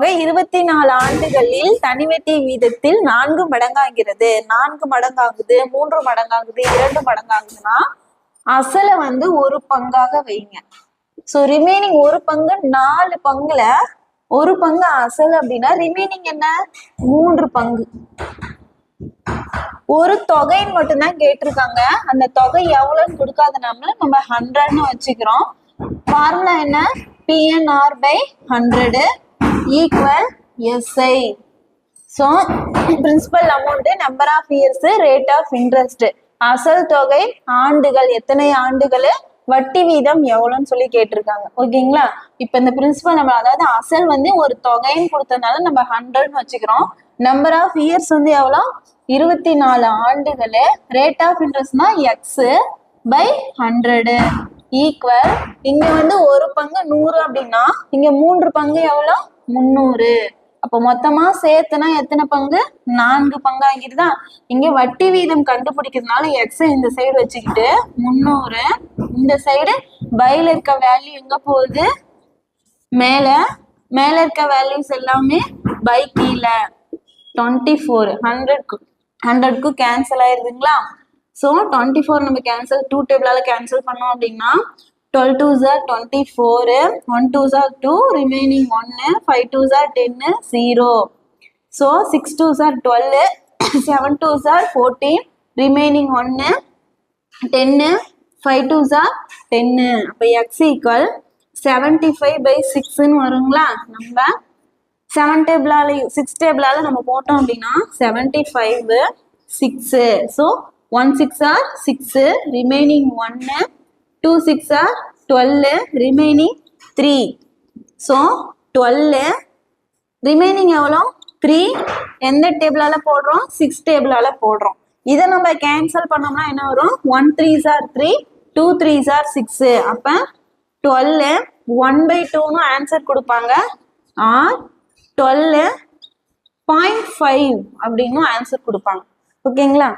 24 ஆண்டுகளில் தனிவட்டி வீதத்தில் 4 மடங்காகிறது. 4 மடங்காகுது, 3 மடங்காகுது, 2 மடங்காகுதுன்னா அசலை வந்து ஒரு பங்காக வைங்க. ஸோ ரிமைனிங் ஒரு பங்கு 4 பங்குல ஒரு பங்கு அசல் அப்படின்னா ரிமைனிங் என்ன 3 பங்கு. ஒரு தொகைன்னு மட்டும்தான் கேட்டிருக்காங்க. அந்த தொகை எவ்வளவுன்னு கொடுக்காதனால நம்ம 100ன்னு வச்சுக்கிறோம். ஃபார்முலா என்ன? PNR/100 equal SI. So principal amount, number of years, rate of interest. அசல் தொகை ஆண்டுகள், எத்தனை ஆண்டுகள், வட்டி வீதம் எவ்வளோன்னு சொல்லி கேட்டிருக்காங்க. ஓகேங்களா? இப்போ இந்த பிரின்சிபல் நம்ம அதாவது அசல் வந்து ஒரு தொகைன்னு கொடுத்ததுனால நம்ம 100ன்னு வச்சுக்கிறோம். நம்பர் ஆஃப் இயர்ஸ் வந்து எவ்வளோ? 24 ஆண்டுகள். ரேட் ஆஃப் இன்ட்ரெஸ்ட்னா X/100 ஈக்குவல் இங்க வந்து ஒரு பங்கு 100 அப்படின்னா இங்க 3 பங்கு எவ்வளோ? 300. அப்போ மொத்தமா சேர்த்துனா எத்தனை பங்கு? 4 பங்கு ஆகிடுதா? இங்க வட்டி வீதம் கண்டுபிடிக்கிறதுனால எக்ஸ் இந்த சைடு வச்சுக்கிட்டு 300, இந்த சைடு பைல இருக்க வேல்யூ எங்க போகுது? மேல. மேல இருக்க வேல்யூஸ் எல்லாமே பை கீழே 24. 100க்கு கேன்சல் ஆயிருதுங்களா? ஸோ 24 நம்ம கேன்சல் 2 டேபிளால கேன்சல் பண்ணோம் அப்படின்னா 12 2s are 24, 1 2s are 2, remaining 1, 5 2s are 10, 0. So 6 2s are 12, 7 2s are 14, remaining 1, 10, 5 2s are 10. அப்போ x equal 75/6ன்னு வருங்களா? நம்ம 7 டேபிளால 6 டேபிளால நம்ம போட்டோம் அப்படின்னா 75 6. So 1 6 are 6, remaining 1, 2 6 are 12, remaining 3. So 12 remaining எவ்வளோ? 3. எந்த டேபிளால போடுறோம்? 6 டேபிளால போடுறோம். இதை நம்ம கேன்சல் பண்ணோம்னா என்ன வரும்? 1 3s are 3, 2 3s are 6. அப்போ 12 1/2ன்னு ஆன்சர் கொடுப்பாங்க. ஆர் 12.5 அப்படின்னு ஆன்சர் கொடுப்பாங்க. ஓகேங்களா?